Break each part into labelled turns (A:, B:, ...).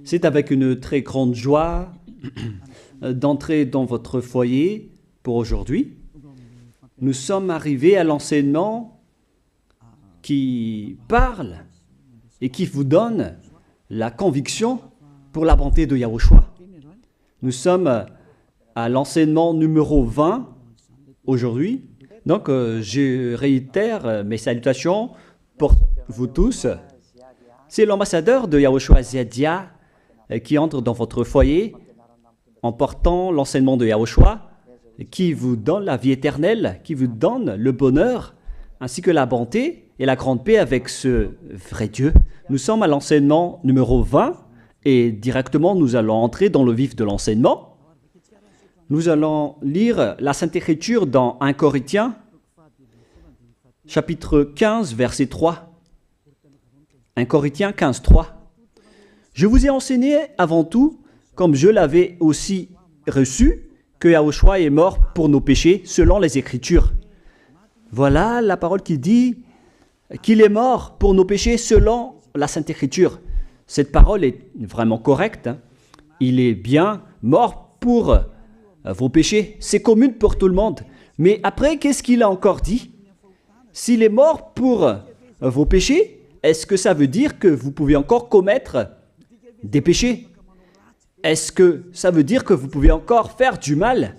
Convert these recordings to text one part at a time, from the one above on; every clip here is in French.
A: C'est avec une très grande joie d'entrer dans votre foyer pour aujourd'hui. Nous sommes arrivés à l'enseignement qui parle et qui vous donne la conviction pour la bonté de Yahushua. Nous sommes à l'enseignement numéro 20 aujourd'hui. Donc, je réitère mes salutations pour vous tous. C'est l'ambassadeur de Yahushua Ziadia qui entre dans votre foyer en portant l'enseignement de Yahushua, qui vous donne la vie éternelle, qui vous donne le bonheur, ainsi que la bonté et la grande paix avec ce vrai Dieu. Nous sommes à l'enseignement numéro 20 et directement nous allons entrer dans le vif de l'enseignement. Nous allons lire la Sainte Écriture dans 1 Corinthiens, chapitre 15, verset 3. 1 Corinthiens 15, 3. Je vous ai enseigné avant tout, comme je l'avais aussi reçu, que Yahushua est mort pour nos péchés selon les Écritures. Voilà la parole qui dit qu'il est mort pour nos péchés selon la Sainte Écriture. Cette parole est vraiment correcte. Il est bien mort pour vos péchés. C'est commun pour tout le monde. Mais après, qu'est-ce qu'il a encore dit? S'il est mort pour vos péchés, est-ce que ça veut dire que vous pouvez encore commettre des péchés? Est-ce que ça veut dire que vous pouvez encore faire du mal?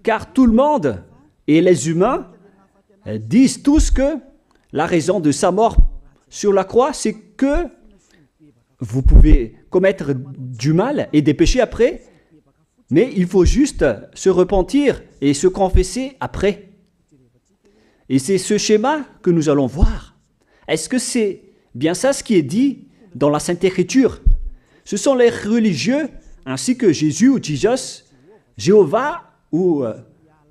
A: Car tout le monde et les humains disent tous que la raison de sa mort sur la croix, c'est que vous pouvez commettre du mal et des péchés après, mais il faut juste se repentir et se confesser après. Et c'est ce schéma que nous allons voir. Est-ce que c'est bien ça ce qui est dit dans la Sainte Écriture? Ce sont les religieux ainsi que Jésus ou Jesus, Jéhovah ou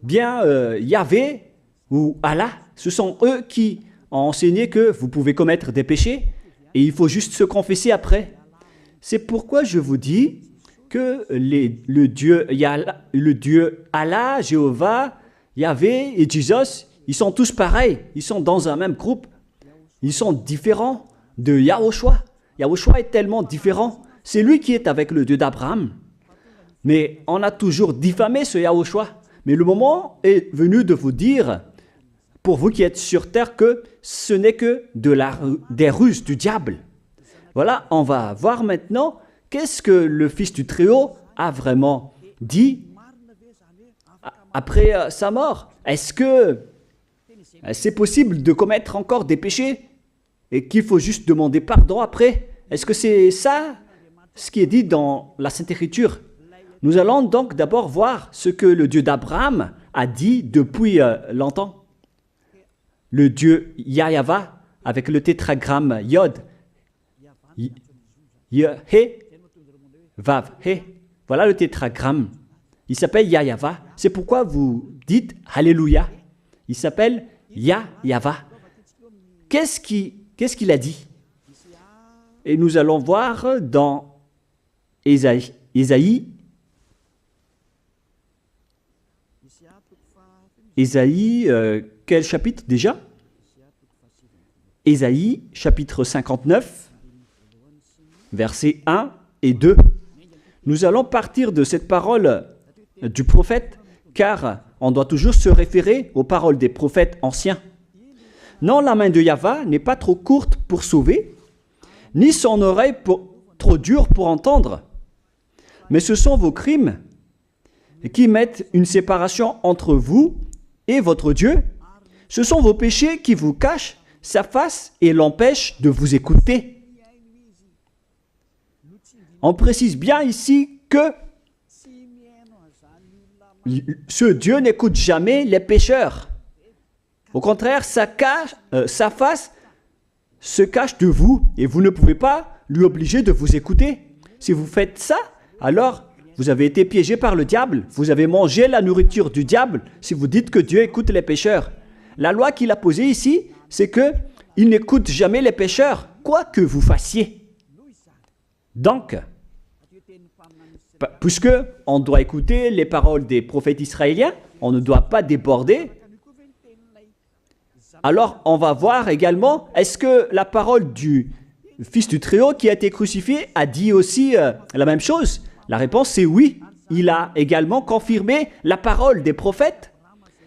A: bien Yahvé ou Allah. Ce sont eux qui ont enseigné que vous pouvez commettre des péchés et il faut juste se confesser après. C'est pourquoi je vous dis que le Dieu Allah, Jéhovah, Yahvé et Jesus, ils sont tous pareils. Ils sont dans un même groupe. Ils sont différents de Yahushua. Yahushua est tellement différent. C'est lui qui est avec le Dieu d'Abraham. Mais on a toujours diffamé ce Yahushua. Mais le moment est venu de vous dire, pour vous qui êtes sur terre, que ce n'est que des ruses du diable. Voilà, on va voir maintenant qu'est-ce que le Fils du Très-Haut a vraiment dit après sa mort. Est-ce que c'est possible de commettre encore des péchés et qu'il faut juste demander pardon après? Est-ce que c'est ça ce qui est dit dans la Sainte Écriture? Nous allons donc d'abord voir ce que le Dieu d'Abraham a dit depuis longtemps. Le Dieu Yahva avec le tétragramme Yod, He, Vav, He. Voilà le tétragramme. Il s'appelle Yahva. C'est pourquoi vous dites Alléluia. Il s'appelle Yahva. Qu'est-ce qu'il a dit? Et nous allons voir dans Ésaïe, quel chapitre déjà? Ésaïe, chapitre 59, versets 1 et 2. Nous allons partir de cette parole du prophète, car on doit toujours se référer aux paroles des prophètes anciens. Non, la main de Yahva n'est pas trop courte pour sauver, ni son oreille trop dure pour entendre. Mais ce sont vos crimes qui mettent une séparation entre vous et votre Dieu. Ce sont vos péchés qui vous cachent sa face et l'empêchent de vous écouter. On précise bien ici que ce Dieu n'écoute jamais les pécheurs. Au contraire, sa face se cache de vous et vous ne pouvez pas lui obliger de vous écouter. Si vous faites ça, alors vous avez été piégé par le diable. Vous avez mangé la nourriture du diable si vous dites que Dieu écoute les pécheurs. La loi qu'il a posée ici, c'est qu'il n'écoute jamais les pécheurs, quoi que vous fassiez. Donc, puisque on doit écouter les paroles des prophètes israéliens, on ne doit pas déborder. Alors, on va voir également, est-ce que la parole du Fils du Très-Haut qui a été crucifié a dit aussi la même chose? La réponse c'est oui. Il a également confirmé la parole des prophètes.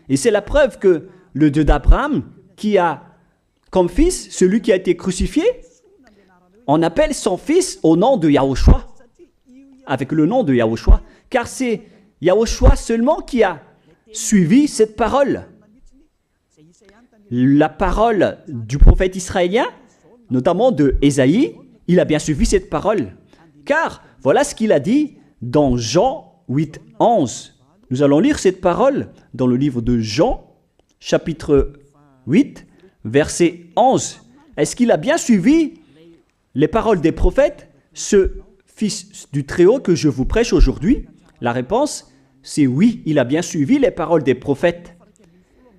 A: Et c'est la preuve que le Dieu d'Abraham, qui a comme fils celui qui a été crucifié, on appelle son fils au nom de Yahushua, avec le nom de Yahushua, car c'est Yahushua seulement qui a suivi cette parole. La parole du prophète israélien, notamment de Ésaïe, il a bien suivi cette parole. Car voilà ce qu'il a dit dans Jean 8, 11. Nous allons lire cette parole dans le livre de Jean, chapitre 8, verset 11. Est-ce qu'il a bien suivi les paroles des prophètes, ce Fils du Très-Haut que je vous prêche aujourd'hui? La réponse, c'est oui, il a bien suivi les paroles des prophètes.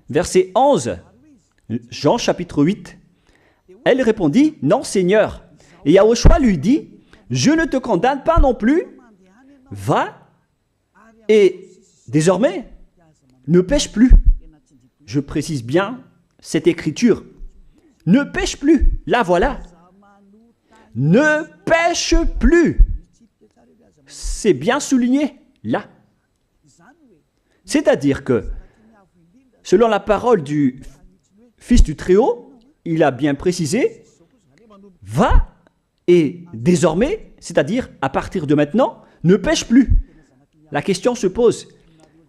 A: Verset 11, Jean chapitre 8. Elle répondit, non Seigneur. Et Yahushua lui dit, je ne te condamne pas non plus, va et désormais ne pêche plus. Je précise bien cette écriture. Ne pêche plus, là voilà. Ne pêche plus. C'est bien souligné, là. C'est-à-dire que, selon la parole du Fils du Très-Haut, il a bien précisé, va et désormais, c'est-à-dire à partir de maintenant, ne pêche plus. La question se pose,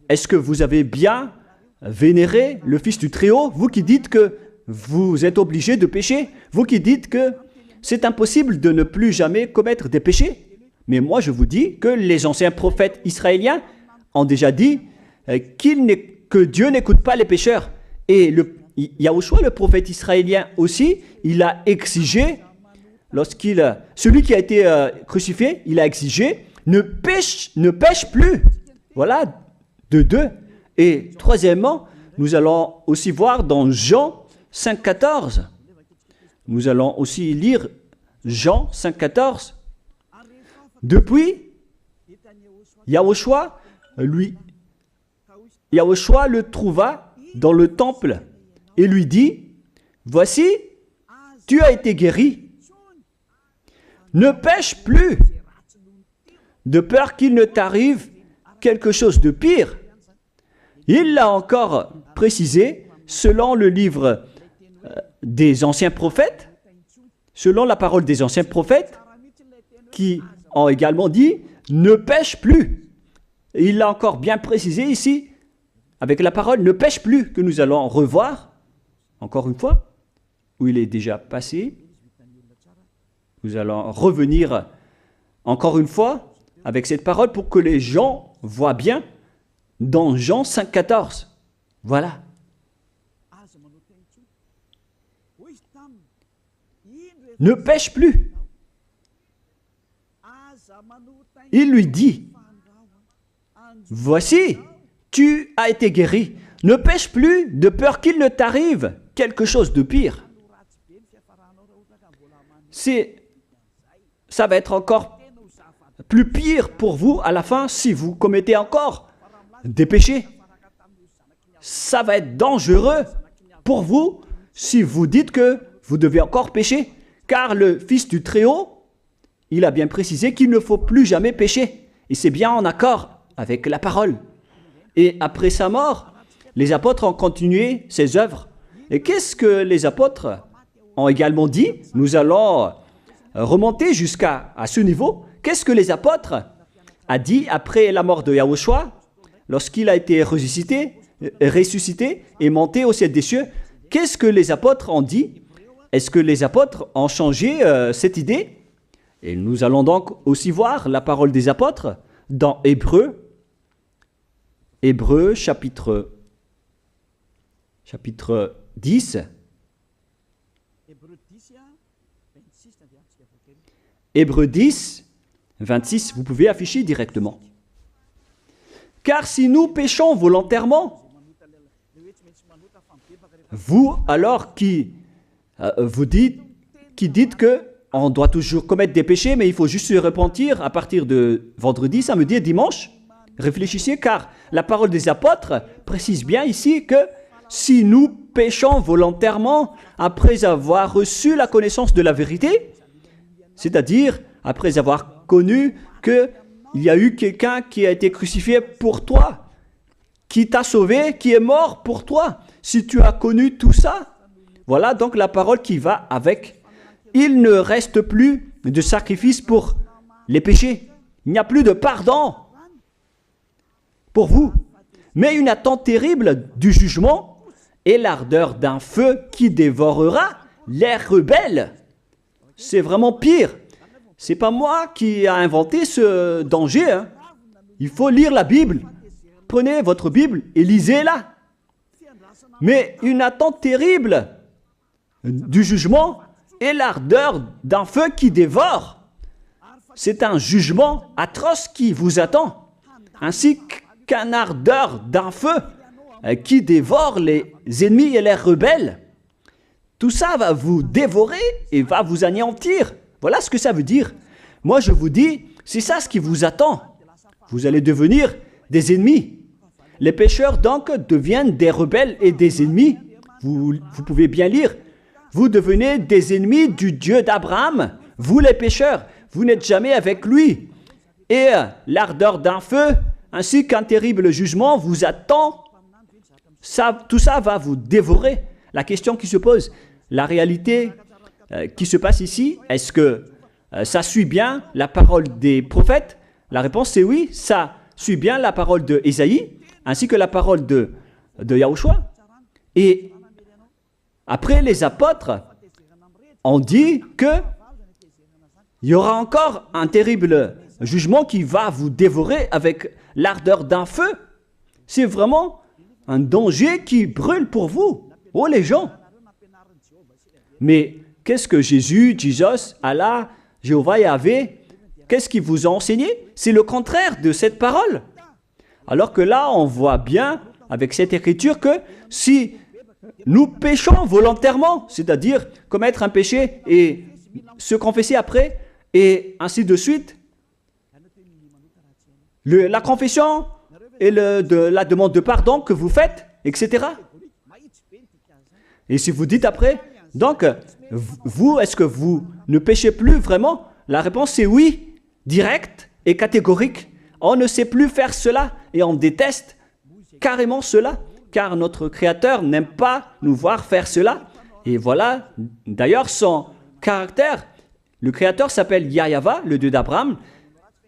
A: est-ce que vous avez bien vénéré le Fils du Très-Haut, vous qui dites que vous êtes obligé de pécher, vous qui dites que c'est impossible de ne plus jamais commettre des péchés? Mais moi je vous dis que les anciens prophètes israéliens ont déjà dit que Dieu n'écoute pas les pécheurs. Et Yahushua, le prophète israélien aussi, il a exigé, celui qui a été crucifié, il a exigé, ne pêche plus. Voilà, de deux. Et troisièmement, nous allons aussi voir dans Jean 5,14. Nous allons aussi lire Jean 5,14. Depuis, Yahushua le trouva dans le temple et lui dit, voici, tu as été guéri. Ne pêche plus, de peur qu'il ne t'arrive quelque chose de pire. Il l'a encore précisé selon le livre des anciens prophètes, selon la parole des anciens prophètes, qui ont également dit « ne pêche plus ». Il l'a encore bien précisé ici, avec la parole « ne pêche plus » que nous allons revoir, encore une fois, où il est déjà passé. Nous allons revenir encore une fois avec cette parole pour que les gens voient bien dans Jean 5,14. Voilà. Ne pêche plus. Il lui dit, voici, tu as été guéri. Ne pêche plus de peur qu'il ne t'arrive quelque chose de pire. Ça va être encore plus pire pour vous à la fin si vous commettez encore des péchés. Ça va être dangereux pour vous si vous dites que vous devez encore pécher. Car le Fils du Très-Haut, il a bien précisé qu'il ne faut plus jamais pécher. Et c'est bien en accord avec la parole. Et après sa mort, les apôtres ont continué ses œuvres. Et qu'est-ce que les apôtres ont également dit? Nous allons remonter jusqu'à ce niveau. Qu'est-ce que les apôtres ont dit après la mort de Yahushua, lorsqu'il a été ressuscité et monté au ciel des cieux? Qu'est-ce que les apôtres ont dit? Est-ce que les apôtres ont changé cette idée? Et nous allons donc aussi voir la parole des apôtres dans Hébreux chapitre 10. Hébreux 10, 26, vous pouvez afficher directement. Car si nous péchons volontairement, vous alors qui dites que on doit toujours commettre des péchés, mais il faut juste se repentir à partir de vendredi, samedi et dimanche. Réfléchissez, car la parole des apôtres précise bien ici que si nous péchons volontairement après avoir reçu la connaissance de la vérité, C'est-à-dire, après avoir connu qu'il y a eu quelqu'un qui a été crucifié pour toi, qui t'a sauvé, qui est mort pour toi. Si tu as connu tout ça, voilà donc la parole qui va avec. Il ne reste plus de sacrifice pour les péchés. Il n'y a plus de pardon pour vous, mais une attente terrible du jugement et l'ardeur d'un feu qui dévorera les rebelles. C'est vraiment pire. C'est pas moi qui ai inventé ce danger. Hein. Il faut lire la Bible. Prenez votre Bible et lisez-la. Mais une attente terrible du jugement et l'ardeur d'un feu qui dévore. C'est un jugement atroce qui vous attend, ainsi qu'un ardeur d'un feu qui dévore les ennemis et les rebelles. Tout ça va vous dévorer et va vous anéantir. Voilà ce que ça veut dire. Moi, je vous dis, c'est ça ce qui vous attend. Vous allez devenir des ennemis. Les pécheurs, donc, deviennent des rebelles et des ennemis. Vous pouvez bien lire. Vous devenez des ennemis du Dieu d'Abraham. Vous, les pécheurs, vous n'êtes jamais avec lui. Et l'ardeur d'un feu, ainsi qu'un terrible jugement vous attend. Tout ça va vous dévorer. La question qui se pose, la réalité qui se passe ici, est-ce que ça suit bien la parole des prophètes? La réponse c'est oui, ça suit bien la parole de Ésaïe, ainsi que la parole de Yahushua. Et après, les apôtres ont dit qu'il y aura encore un terrible jugement qui va vous dévorer avec l'ardeur d'un feu. C'est vraiment un danger qui brûle pour vous. Oh les gens! Mais qu'est-ce que Jésus, Allah, Jéhovah Yahvé, qu'est-ce qu'il vous a enseigné? C'est le contraire de cette parole. Alors que là, on voit bien avec cette écriture que si nous péchons volontairement, c'est-à-dire commettre un péché et se confesser après, et ainsi de suite, la confession et la demande de pardon que vous faites, etc. Et si vous dites après, donc, vous, est-ce que vous ne péchez plus vraiment? La réponse est oui, directe et catégorique. On ne sait plus faire cela et on déteste carrément cela, car notre Créateur n'aime pas nous voir faire cela. Et voilà, d'ailleurs, son caractère, le Créateur s'appelle Yahva, le Dieu d'Abraham.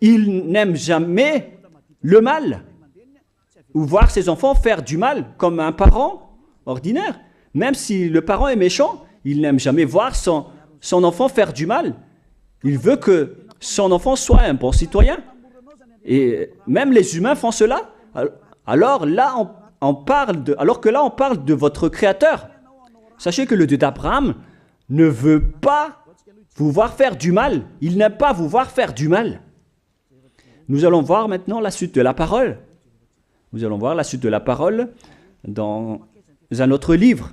A: Il n'aime jamais le mal, ou voir ses enfants faire du mal, comme un parent ordinaire. Même si le parent est méchant, il n'aime jamais voir son enfant faire du mal. Il veut que son enfant soit un bon citoyen. Et même les humains font cela. Alors que là, on parle de votre Créateur. Sachez que le Dieu d'Abraham ne veut pas vous voir faire du mal. Il n'aime pas vous voir faire du mal. Nous allons voir maintenant la suite de la parole. Nous allons voir la suite de la parole dans un autre livre.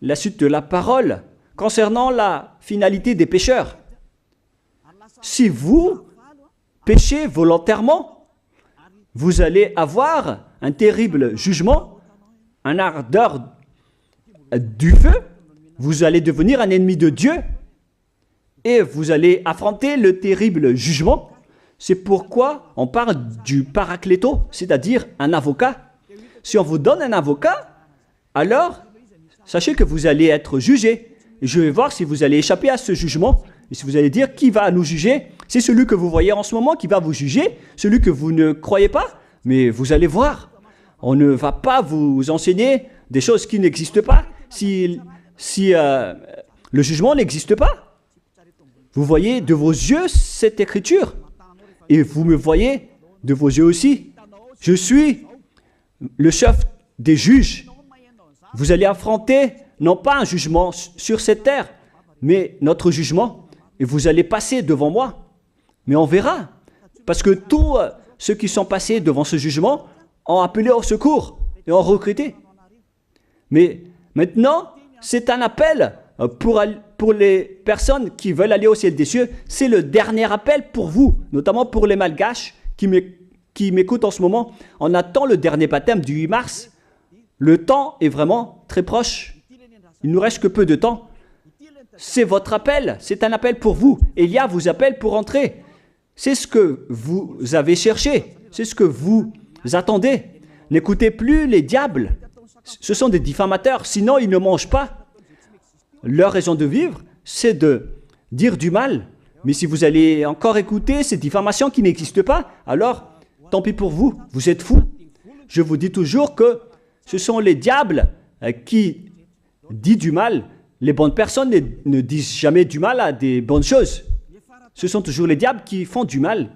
A: La suite de la parole concernant la finalité des pécheurs. Si vous péchez volontairement, vous allez avoir un terrible jugement, un ardeur du feu, vous allez devenir un ennemi de Dieu et vous allez affronter le terrible jugement. C'est pourquoi on parle du paracléto, c'est-à-dire un avocat. Si on vous donne un avocat, alors sachez que vous allez être jugé. Et je vais voir si vous allez échapper à ce jugement. Et si vous allez dire qui va nous juger, c'est celui que vous voyez en ce moment qui va vous juger, celui que vous ne croyez pas. Mais vous allez voir, on ne va pas vous enseigner des choses qui n'existent pas si le jugement n'existe pas. Vous voyez de vos yeux cette écriture et vous me voyez de vos yeux aussi. Je suis le chef des juges. Vous allez affronter non pas un jugement sur cette terre, mais notre jugement. Et vous allez passer devant moi. Mais on verra. Parce que tous ceux qui sont passés devant ce jugement ont appelé au secours et ont recruté. Mais maintenant, c'est un appel pour les personnes qui veulent aller au ciel des cieux. C'est le dernier appel pour vous, notamment pour les malgaches qui m'écoutent en ce moment. On attend le dernier baptême du 8 mars. Le temps est vraiment très proche. Il nous reste que peu de temps. c'est votre appel, c'est un appel pour vous. Élia vous appelle pour entrer. C'est ce que vous avez cherché, c'est ce que vous attendez. N'écoutez plus les diables, ce sont des diffamateurs, sinon ils ne mangent pas. Leur raison de vivre, c'est de dire du mal. Mais si vous allez encore écouter ces diffamations qui n'existent pas, alors tant pis pour vous, vous êtes fous. Je vous dis toujours que ce sont les diables qui disent du mal. Les bonnes personnes ne disent jamais du mal à des bonnes choses. Ce sont toujours les diables qui font du mal.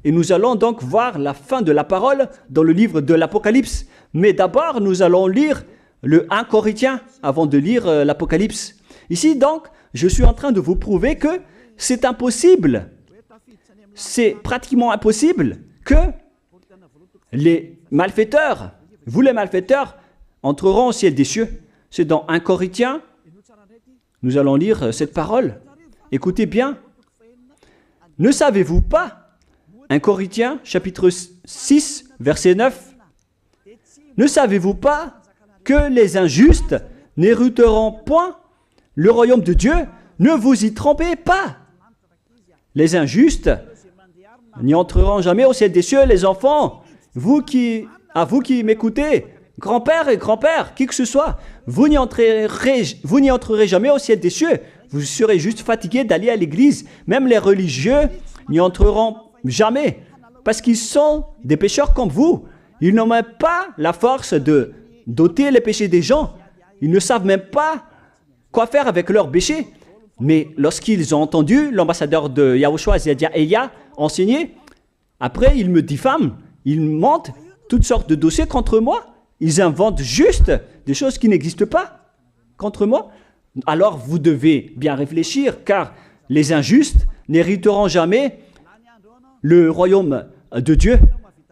A: Et nous allons donc voir la fin de la parole dans le livre de l'Apocalypse. Mais d'abord, nous allons lire le 1 Corinthiens avant de lire l'Apocalypse. Ici, donc, je suis en train de vous prouver que c'est impossible. C'est pratiquement impossible que les malfaiteurs, vous les malfaiteurs, entreront au ciel des cieux. C'est dans 1 Corinthiens, nous allons lire cette parole. Écoutez bien. Ne savez-vous pas, 1 Corinthiens, chapitre 6, verset 9, ne savez-vous pas que les injustes n'hériteront point le royaume de Dieu? Ne vous y trompez pas. Les injustes n'y entreront jamais au ciel des cieux, les enfants. Vous qui m'écoutez, grand-père et grand-père, qui que ce soit, vous n'y entrerez jamais au ciel des cieux. Vous serez juste fatigués d'aller à l'église. Même les religieux n'y entreront jamais parce qu'ils sont des pécheurs comme vous. Ils n'ont même pas la force de d'ôter les péchés des gens. Ils ne savent même pas quoi faire avec leurs péchés. Mais lorsqu'ils ont entendu l'ambassadeur de Yahushua, c'est-à-dire Elia, enseigner, après ils me diffament, ils montent toutes sortes de dossiers contre moi. Ils inventent juste des choses qui n'existent pas contre moi. Alors vous devez bien réfléchir, car les injustes n'hériteront jamais le royaume de Dieu.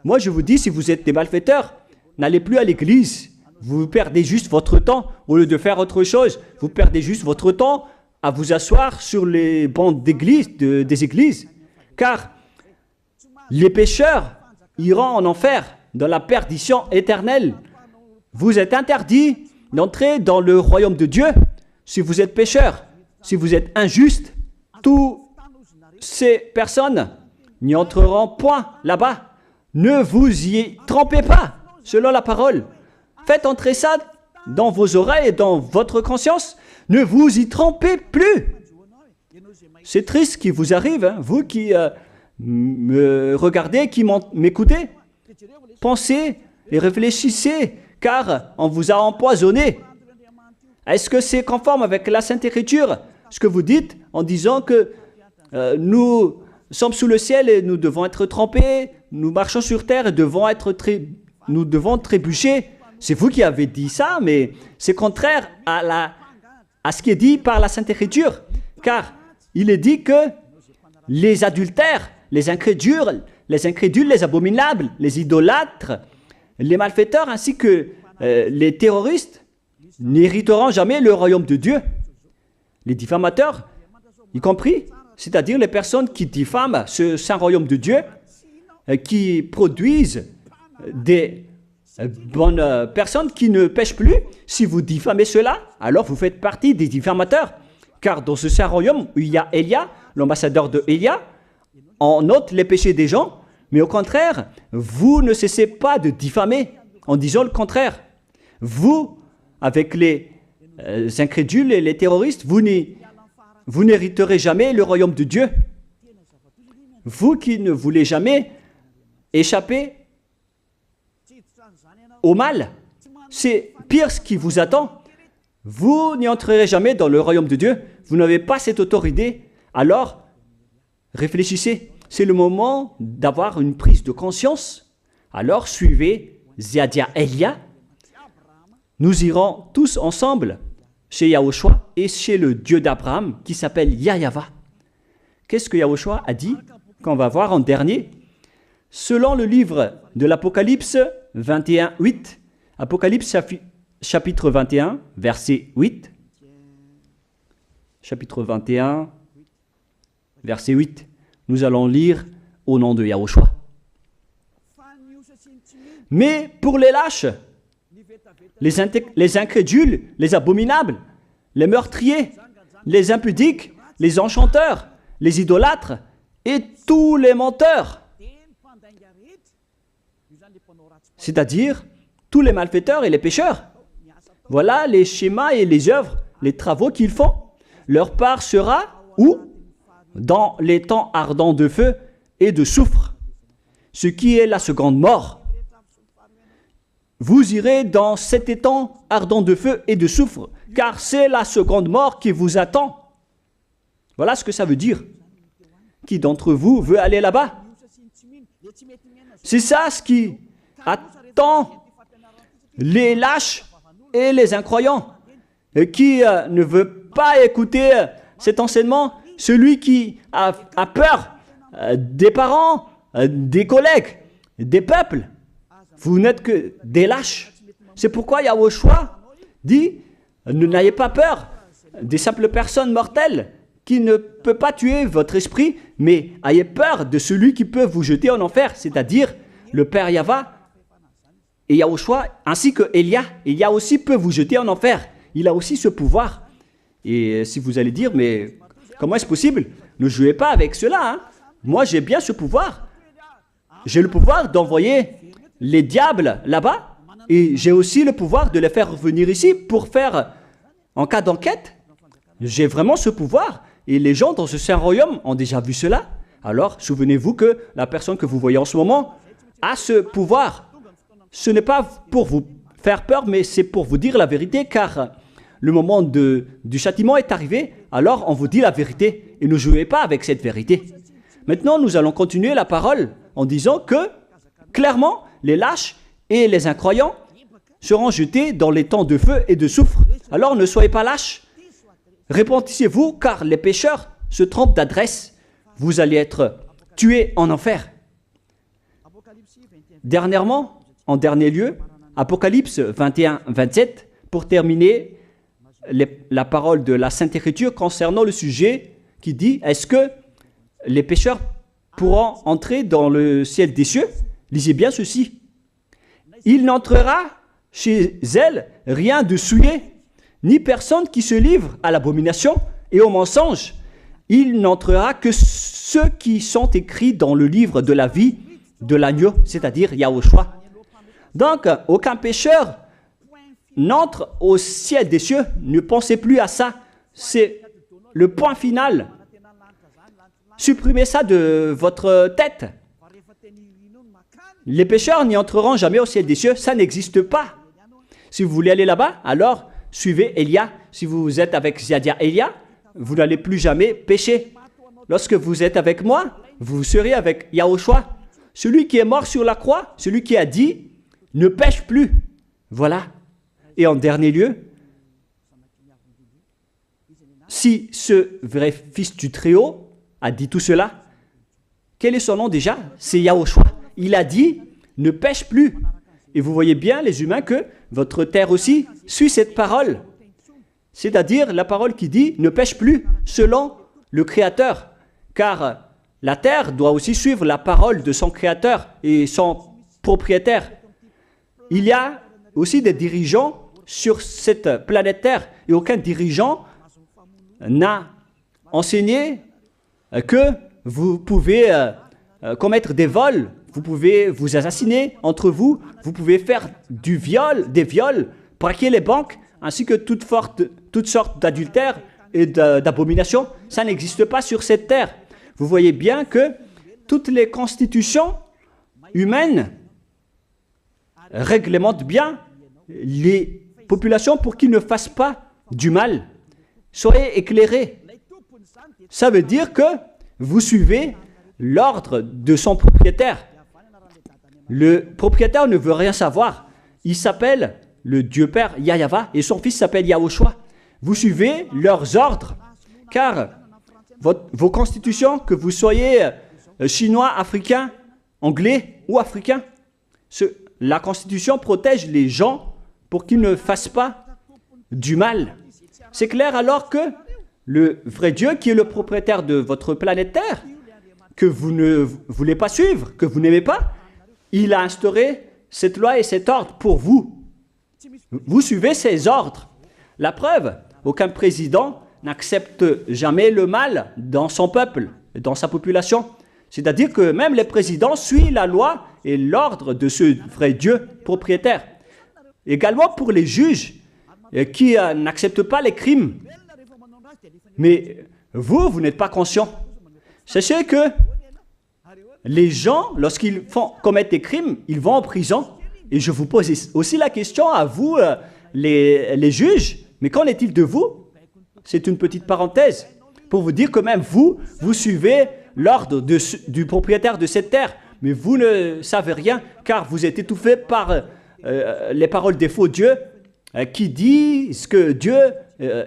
A: Moi je vous dis, si vous êtes des malfaiteurs, n'allez plus à l'église. Vous perdez juste votre temps. Au lieu de faire autre chose, vous perdez juste votre temps à vous asseoir sur les bancs d'église, des églises. Car les pécheurs iront en enfer, dans la perdition éternelle. Vous êtes interdit d'entrer dans le royaume de Dieu si vous êtes pécheur, si vous êtes injuste. Toutes ces personnes n'y entreront point là-bas. Ne vous y trompez pas, selon la parole. Faites entrer ça dans vos oreilles et dans votre conscience. Ne vous y trompez plus. C'est triste ce qui vous arrive, hein, vous qui me regardez, qui m'écoutez. Pensez et réfléchissez, car on vous a empoisonné. Est-ce que c'est conforme avec la Sainte Écriture, ce que vous dites en disant que nous sommes sous le ciel et nous devons être trempés, nous marchons sur terre et nous devons trébucher? C'est vous qui avez dit ça, mais c'est contraire à ce qui est dit par la Sainte Écriture, car il est dit que les adultères, les incrédules, les abominables, les idolâtres, les malfaiteurs ainsi que les terroristes n'hériteront jamais le royaume de Dieu. Les diffamateurs, y compris, c'est-à-dire les personnes qui diffament ce saint royaume de Dieu, qui produisent des bonnes personnes qui ne pêchent plus. Si vous diffamez cela, alors vous faites partie des diffamateurs. Car dans ce saint royaume où il y a Elia, l'ambassadeur de Elia, on note les péchés des gens, mais au contraire, vous ne cessez pas de diffamer en disant le contraire. Vous, avec les incrédules et les terroristes, vous n'hériterez jamais le royaume de Dieu. Vous qui ne voulez jamais échapper au mal, c'est pire ce qui vous attend. Vous n'y entrerez jamais dans le royaume de Dieu. Vous n'avez pas cette autorité. Alors, réfléchissez. C'est le moment d'avoir une prise de conscience. Alors, suivez Zeadia Elia. Nous irons tous ensemble chez Yahushua et chez le Dieu d'Abraham qui s'appelle Yahweh. Qu'est-ce que Yahushua a dit qu'on va voir en dernier? Selon le livre de l'Apocalypse 21, 8, Apocalypse chapitre 21, verset 8. Chapitre 21, verset 8. Nous allons lire au nom de Yahushua. Mais pour les lâches, les incrédules, les abominables, les meurtriers, les impudiques, les enchanteurs, les idolâtres et tous les menteurs. C'est-à-dire tous les malfaiteurs et les pécheurs. Voilà les schémas et les œuvres, les travaux qu'ils font. Leur part sera où? Dans les temps ardents de feu et de soufre, ce qui est la seconde mort. Vous irez dans cet étang ardent de feu et de soufre, car c'est la seconde mort qui vous attend. Voilà ce que ça veut dire. Qui d'entre vous veut aller là-bas? C'est ça ce qui attend les lâches et les incroyants. Qui ne veut pas écouter cet enseignement? Celui qui a peur des parents, des collègues, des peuples. Vous n'êtes que des lâches. C'est pourquoi Yahushua dit, n'ayez pas peur des simples personnes mortelles qui ne peut pas tuer votre esprit, mais ayez peur de celui qui peut vous jeter en enfer, c'est-à-dire le Père Yahva et Yahushua, ainsi que Elia. Elia aussi peut vous jeter en enfer. Il a aussi ce pouvoir. Et si vous allez dire, mais comment est-ce possible? Ne jouez pas avec cela. Hein? Moi, j'ai bien ce pouvoir. J'ai le pouvoir d'envoyer les diables là-bas. Et j'ai aussi le pouvoir de les faire revenir ici pour faire, en cas d'enquête. J'ai vraiment ce pouvoir. Et les gens dans ce saint royaume ont déjà vu cela. Alors, souvenez-vous que la personne que vous voyez en ce moment a ce pouvoir. Ce n'est pas pour vous faire peur, mais c'est pour vous dire la vérité, car le moment du châtiment est arrivé, alors on vous dit la vérité, et ne jouez pas avec cette vérité. Maintenant, nous allons continuer la parole en disant que, clairement, les lâches et les incroyants seront jetés dans les temps de feu et de soufre. Alors ne soyez pas lâches. Répentissez-vous, car les pécheurs se trompent d'adresse. Vous allez être tués en enfer. Dernièrement, en dernier lieu, Apocalypse 21-27, pour terminer la parole de la Sainte Écriture concernant le sujet qui dit, est-ce que les pécheurs pourront entrer dans le ciel des cieux? Lisez bien ceci. Il n'entrera chez elle rien de souillé, ni personne qui se livre à l'abomination et au mensonge. Il n'entrera que ceux qui sont écrits dans le livre de la vie de l'agneau, c'est-à-dire Yahushua. Donc, aucun pécheur n'entre au ciel des cieux. Ne pensez plus à ça. C'est le point final. Supprimez ça de votre tête. Les pécheurs n'y entreront jamais au ciel des cieux. Ça n'existe pas. Si vous voulez aller là-bas, alors suivez Elia. Si vous êtes avec Ziadia Elia, vous n'allez plus jamais pécher. Lorsque vous êtes avec moi, vous serez avec Yahushua. Celui qui est mort sur la croix, celui qui a dit, ne pêche plus. Voilà. Et en dernier lieu, si ce vrai fils du Très-Haut a dit tout cela, quel est son nom déjà? C'est Yahushua. Il a dit, ne pêche plus. Et vous voyez bien, les humains, que votre terre aussi suit cette parole. C'est-à-dire la parole qui dit, ne pêche plus, selon le Créateur. Car la terre doit aussi suivre la parole de son Créateur et son propriétaire. Il y a aussi des dirigeants sur cette planète Terre et aucun dirigeant n'a enseigné que vous pouvez commettre des vols, vous pouvez vous assassiner entre vous, vous pouvez faire des viols, braquer les banques, ainsi que toutes sortes d'adultères et d'abominations. Ça n'existe pas sur cette terre. Vous voyez bien que toutes les constitutions humaines réglementent bien les populations pour qu'ils ne fassent pas du mal. Soyez éclairés. Ça veut dire que vous suivez l'ordre de son propriétaire. Le propriétaire ne veut rien savoir. Il s'appelle le Dieu Père Yahva et son fils s'appelle Yahushua. Vous suivez leurs ordres, car vos constitutions, que vous soyez chinois, africain, anglais ou africain, la constitution protège les gens pour qu'ils ne fassent pas du mal. C'est clair alors que le vrai Dieu, qui est le propriétaire de votre planète Terre, que vous ne voulez pas suivre, que vous n'aimez pas, il a instauré cette loi et cet ordre pour vous. Vous suivez ces ordres. La preuve, aucun président n'accepte jamais le mal dans son peuple, dans sa population. C'est-à-dire que même les présidents suivent la loi et l'ordre de ce vrai Dieu propriétaire. Également pour les juges qui n'acceptent pas les crimes. Mais vous n'êtes pas conscient. Sachez que les gens, lorsqu'ils commettent des crimes, ils vont en prison. Et je vous pose aussi la question à vous, les juges, mais qu'en est-il de vous? C'est une petite parenthèse pour vous dire que même vous suivez l'ordre du propriétaire de cette terre, mais vous ne savez rien car vous êtes étouffé par les paroles des faux dieux qui disent que Dieu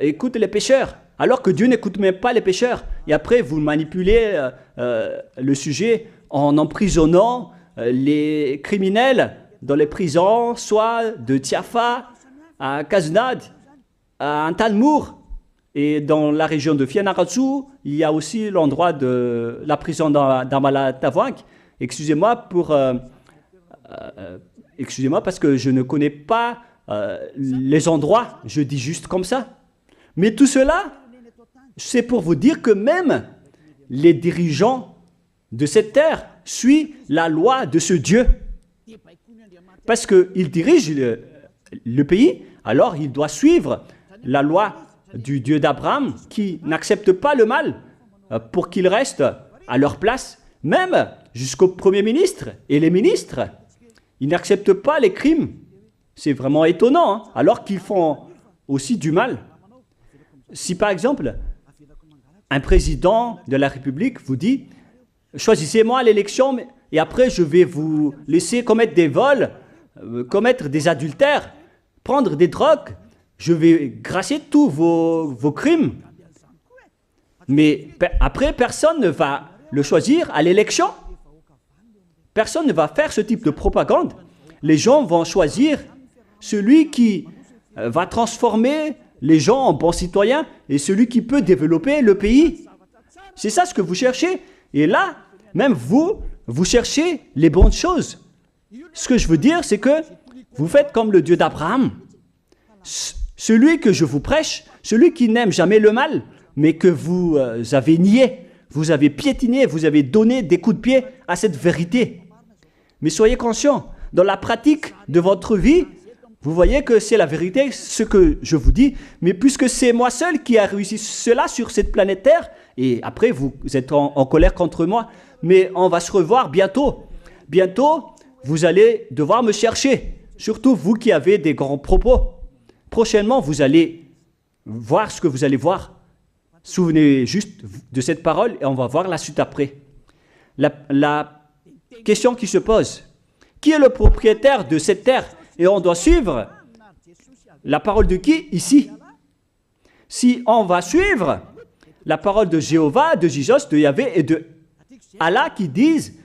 A: écoute les pécheurs, alors que Dieu n'écoute même pas les pécheurs. Et après, vous manipulez le sujet en emprisonnant les criminels dans les prisons, soit de Tiafa à Kaznad, à Antalmour. Et dans la région de Fianarantsoa, il y a aussi l'endroit de la prison d'Amala-Tavouank. Excusez-moi parce que je ne connais pas les endroits, je dis juste comme ça. Mais tout cela, c'est pour vous dire que même les dirigeants de cette terre suivent la loi de ce Dieu. Parce qu'il dirige le pays, alors il doit suivre la loi du Dieu d'Abraham qui n'accepte pas le mal pour qu'ils restent à leur place, même jusqu'au Premier ministre et les ministres. Ils n'acceptent pas les crimes. C'est vraiment étonnant, hein, alors qu'ils font aussi du mal. Si par exemple, un président de la République vous dit « Choisissez-moi à l'élection et après je vais vous laisser commettre des vols, commettre des adultères, prendre des drogues, je vais gracier tous vos crimes. » Mais après, personne ne va le choisir à l'élection. Personne ne va faire ce type de propagande. Les gens vont choisir celui qui va transformer les gens en bons citoyens et celui qui peut développer le pays. C'est ça ce que vous cherchez. Et là, même vous cherchez les bonnes choses. Ce que je veux dire, c'est que vous faites comme le Dieu d'Abraham. Celui que je vous prêche, celui qui n'aime jamais le mal, mais que vous avez nié, vous avez piétiné, vous avez donné des coups de pied à cette vérité. Mais soyez conscients, dans la pratique de votre vie, vous voyez que c'est la vérité, ce que je vous dis, mais puisque c'est moi seul qui a réussi cela sur cette planète Terre, et après vous êtes en colère contre moi, mais on va se revoir bientôt. Bientôt, vous allez devoir me chercher, surtout vous qui avez des grands propos. Prochainement, vous allez voir ce que vous allez voir. Souvenez juste de cette parole et on va voir la suite après. La question qui se pose, qui est le propriétaire de cette terre? Et on doit suivre la parole de qui ici? Si on va suivre la parole de Jéhovah, de Jésus, de Yahvé et de Allah qui disent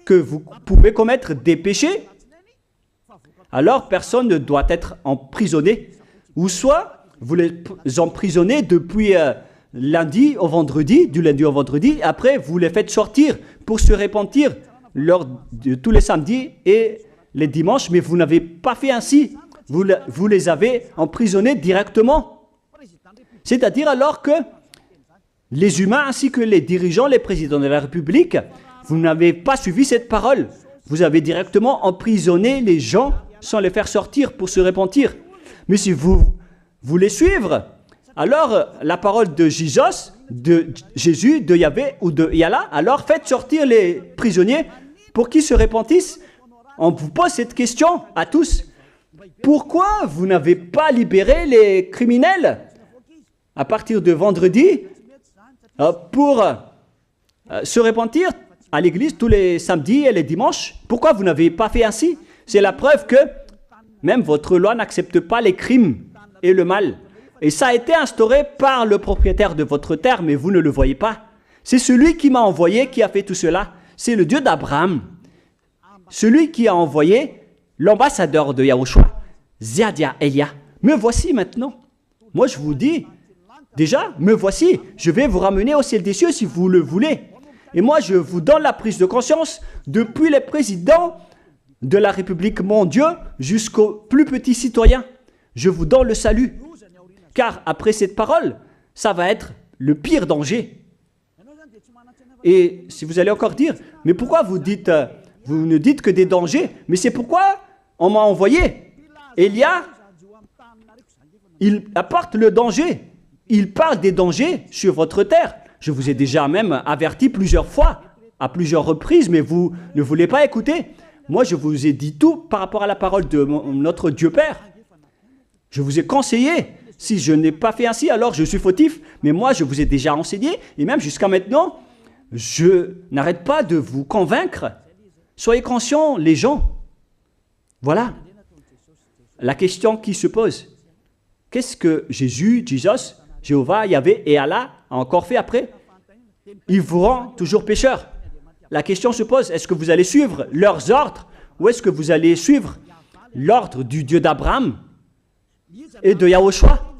A: que vous pouvez commettre des péchés, alors personne ne doit être emprisonné. Ou soit vous les emprisonnez depuis lundi au vendredi, du lundi au vendredi, après vous les faites sortir pour se repentir lors de tous les samedis et les dimanches, mais vous n'avez pas fait ainsi. Vous les avez emprisonnés directement. C'est-à-dire alors que les humains ainsi que les dirigeants, les présidents de la République, vous n'avez pas suivi cette parole. Vous avez directement emprisonné les gens sans les faire sortir pour se repentir. Mais si vous voulez suivre, alors la parole de Jésus, de Yahvé ou de Yallah, alors faites sortir les prisonniers pour qu'ils se repentissent. On vous pose cette question à tous. Pourquoi vous n'avez pas libéré les criminels à partir de vendredi pour se repentir à l'église tous les samedis et les dimanches? Pourquoi vous n'avez pas fait ainsi? C'est la preuve que même votre loi n'accepte pas les crimes et le mal. Et ça a été instauré par le propriétaire de votre terre, mais vous ne le voyez pas. C'est celui qui m'a envoyé qui a fait tout cela. C'est le Dieu d'Abraham. Celui qui a envoyé l'ambassadeur de Yahushua, Ziadia Elia. Me voici maintenant. Moi je vous dis, déjà, me voici. Je vais vous ramener au ciel des cieux si vous le voulez. Et moi je vous donne la prise de conscience depuis les présidents de la République, mon Dieu, jusqu'aux plus petits citoyens. Je vous donne le salut. Car après cette parole, ça va être le pire danger. Et si vous allez encore dire, mais pourquoi vous ne dites que des dangers? Mais c'est pourquoi on m'a envoyé. Élia, il apporte le danger. Il parle des dangers sur votre terre. Je vous ai déjà même averti plusieurs fois, à plusieurs reprises, mais vous ne voulez pas écouter. Moi, je vous ai dit tout par rapport à la parole de notre Dieu Père. Je vous ai conseillé. Si je n'ai pas fait ainsi, alors je suis fautif. Mais moi, je vous ai déjà enseigné. Et même jusqu'à maintenant, je n'arrête pas de vous convaincre. Soyez conscients, les gens. Voilà. La question qui se pose. Qu'est-ce que Jésus, Jéhovah, Yahvé et Allah a encore fait après? Il vous rend toujours pécheur. La question se pose, est-ce que vous allez suivre leurs ordres ou est-ce que vous allez suivre l'ordre du Dieu d'Abraham et de Yahushua?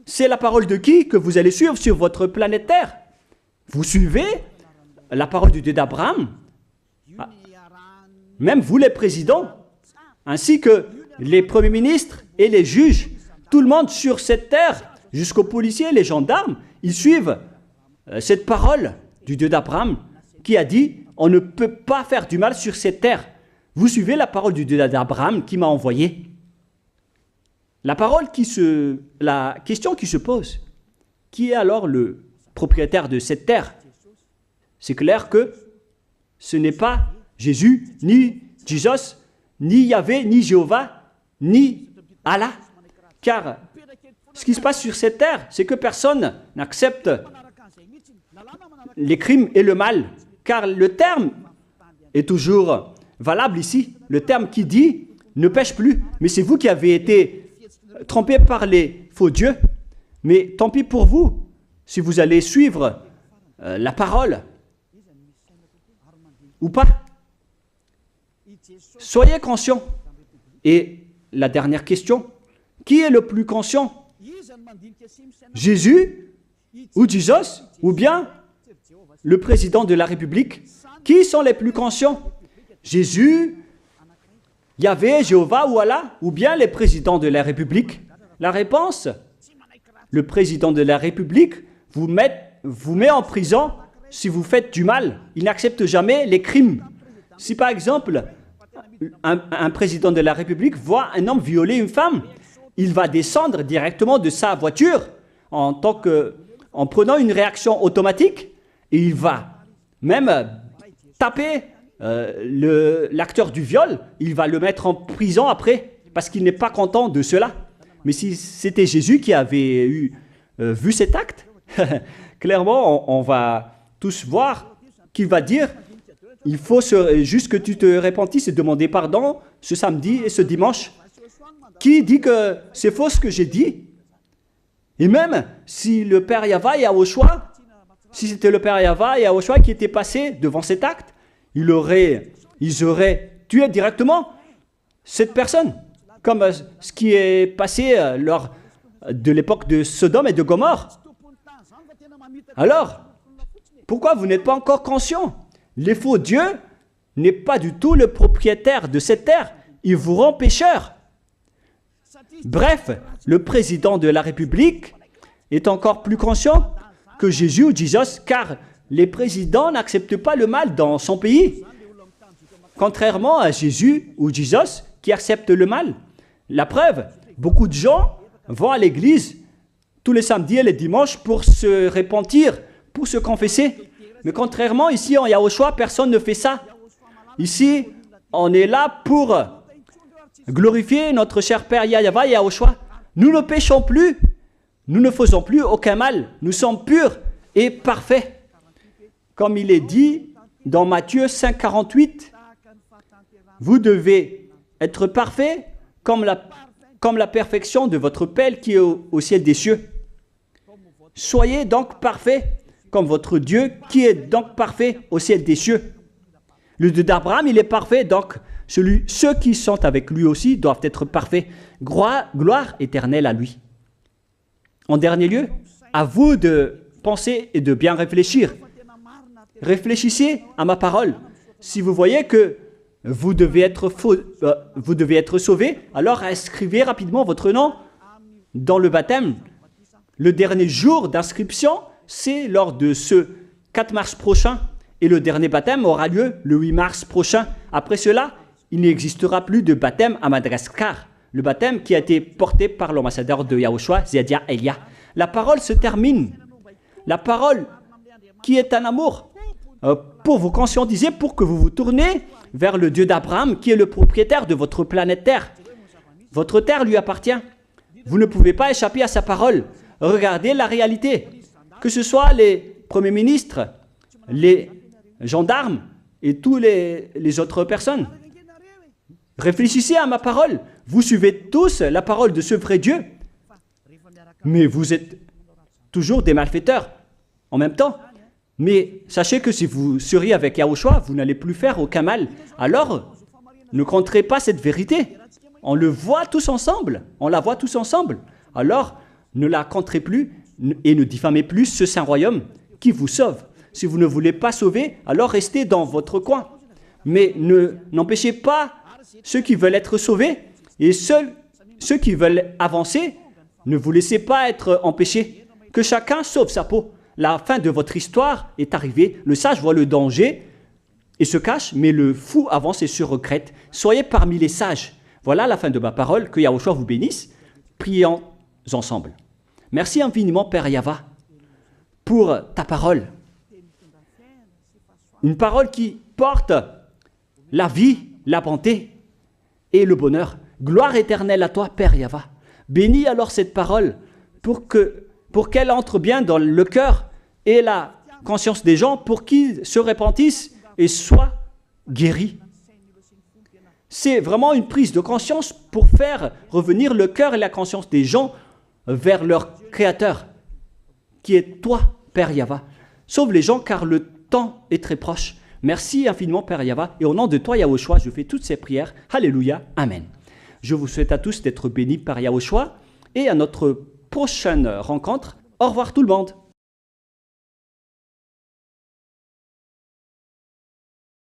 A: C'est la parole de qui que vous allez suivre sur votre planète Terre? Vous suivez la parole du Dieu d'Abraham? Même vous les présidents, ainsi que les premiers ministres et les juges, tout le monde sur cette terre, jusqu'aux policiers, les gendarmes, ils suivent cette parole du Dieu d'Abraham qui a dit « On ne peut pas faire du mal sur cette terre ». Vous suivez la parole du Dieu d'Abraham qui m'a envoyé. La question qui se pose, qui est alors le propriétaire de cette terre? C'est clair que ce n'est pas Jésus, ni Jesus, ni Yahvé, ni Jéhovah, ni Allah. Car ce qui se passe sur cette terre, c'est que personne n'accepte les crimes et le mal. Car le terme est toujours valable ici. Le terme qui dit « ne pêche plus ». Mais c'est vous qui avez été trompés par les faux dieux. Mais tant pis pour vous, si vous allez suivre la parole ou pas. Soyez conscients. Et la dernière question, qui est le plus conscient? Jésus ou Jesus ou bien le président de la République? Qui sont les plus conscients? Jésus, Yahvé, Jéhovah ou Allah ou bien les présidents de la République? La réponse, le président de la République vous met en prison si vous faites du mal. Il n'accepte jamais les crimes. Si par exemple, un président de la République voit un homme violer une femme, il va descendre directement de sa voiture en prenant une réaction automatique et il va même taper l'acteur du viol, il va le mettre en prison après parce qu'il n'est pas content de cela. Mais si c'était Jésus qui avait vu cet acte, clairement on va tous voir qu'il va dire il faut juste que tu te repentisses et demander pardon ce samedi et ce dimanche. Qui dit que c'est faux ce que j'ai dit? Et même si le Père Yahvé et Yahushua, si c'était le Père Yahvé et Yahushua qui était passé devant cet acte, ils auraient tué directement cette personne, comme ce qui est passé lors de l'époque de Sodome et de Gomorrhe. Alors, pourquoi vous n'êtes pas encore conscient? Les faux dieux n'est pas du tout le propriétaire de cette terre. Il vous rend pécheur. Bref, le président de la République est encore plus conscient que Jésus ou Jesus, car les présidents n'acceptent pas le mal dans son pays. Contrairement à Jésus ou Jesus qui acceptent le mal. La preuve, beaucoup de gens vont à l'église tous les samedis et les dimanches pour se repentir, pour se confesser. Mais contrairement, ici en Yahushua, personne ne fait ça. Ici, on est là pour glorifier notre cher Père Yahvé et Yahushua. Nous ne péchons plus, nous ne faisons plus aucun mal. Nous sommes purs et parfaits. Comme il est dit dans Matthieu 5, 48, vous devez être parfaits comme la perfection de votre Père qui est au ciel des cieux. Soyez donc parfaits comme votre Dieu qui est donc parfait au ciel des cieux. Le Dieu d'Abraham, il est parfait, donc ceux qui sont avec lui aussi doivent être parfaits. Gloire éternelle à lui. En dernier lieu, à vous de penser et de bien réfléchir. Réfléchissez à ma parole. Si vous voyez que vous devez être sauvés, alors inscrivez rapidement votre nom dans le baptême, le dernier jour d'inscription, c'est lors de ce 4 mars prochain. Et le dernier baptême aura lieu le 8 mars prochain. Après cela, il n'existera plus de baptême à Madagascar. Le baptême qui a été porté par l'ambassadeur de Yahushua, Ziadia Elia. La parole se termine. La parole qui est un amour pour vous conscientiser, pour que vous vous tournez vers le Dieu d'Abraham qui est le propriétaire de votre planète Terre. Votre terre lui appartient. Vous ne pouvez pas échapper à sa parole. Regardez la réalité. Que ce soit les premiers ministres, les gendarmes et toutes les autres personnes. Réfléchissez à ma parole. Vous suivez tous la parole de ce vrai Dieu. Mais vous êtes toujours des malfaiteurs en même temps. Mais sachez que si vous seriez avec Yahushua, vous n'allez plus faire aucun mal. Alors, ne compterez pas cette vérité. On le voit tous ensemble. On la voit tous ensemble. Alors, ne la compterez plus et ne diffamez plus ce saint royaume qui vous sauve. Si vous ne voulez pas sauver, alors restez dans votre coin. Mais n'empêchez pas ceux qui veulent être sauvés et ceux qui veulent avancer, ne vous laissez pas être empêchés. Que chacun sauve sa peau. La fin de votre histoire est arrivée. Le sage voit le danger et se cache, mais le fou avance et se regrette. Soyez parmi les sages. Voilà la fin de ma parole. Que Yahushua vous bénisse. Prions ensemble. Merci infiniment, Père Yahva, pour ta parole. Une parole qui porte la vie, la bonté et le bonheur. Gloire éternelle à toi, Père Yahva. Bénis alors cette parole pour qu'elle entre bien dans le cœur et la conscience des gens pour qu'ils se repentissent et soient guéris. C'est vraiment une prise de conscience pour faire revenir le cœur et la conscience des gens vers leur Créateur, qui est toi, Père Yahva. Sauve les gens car le temps est très proche. Merci infiniment, Père Yahva. Et au nom de toi, Yahushua, je fais toutes ces prières. Alléluia. Amen. Je vous souhaite à tous d'être bénis par Yahushua et à notre prochaine rencontre. Au revoir tout le monde.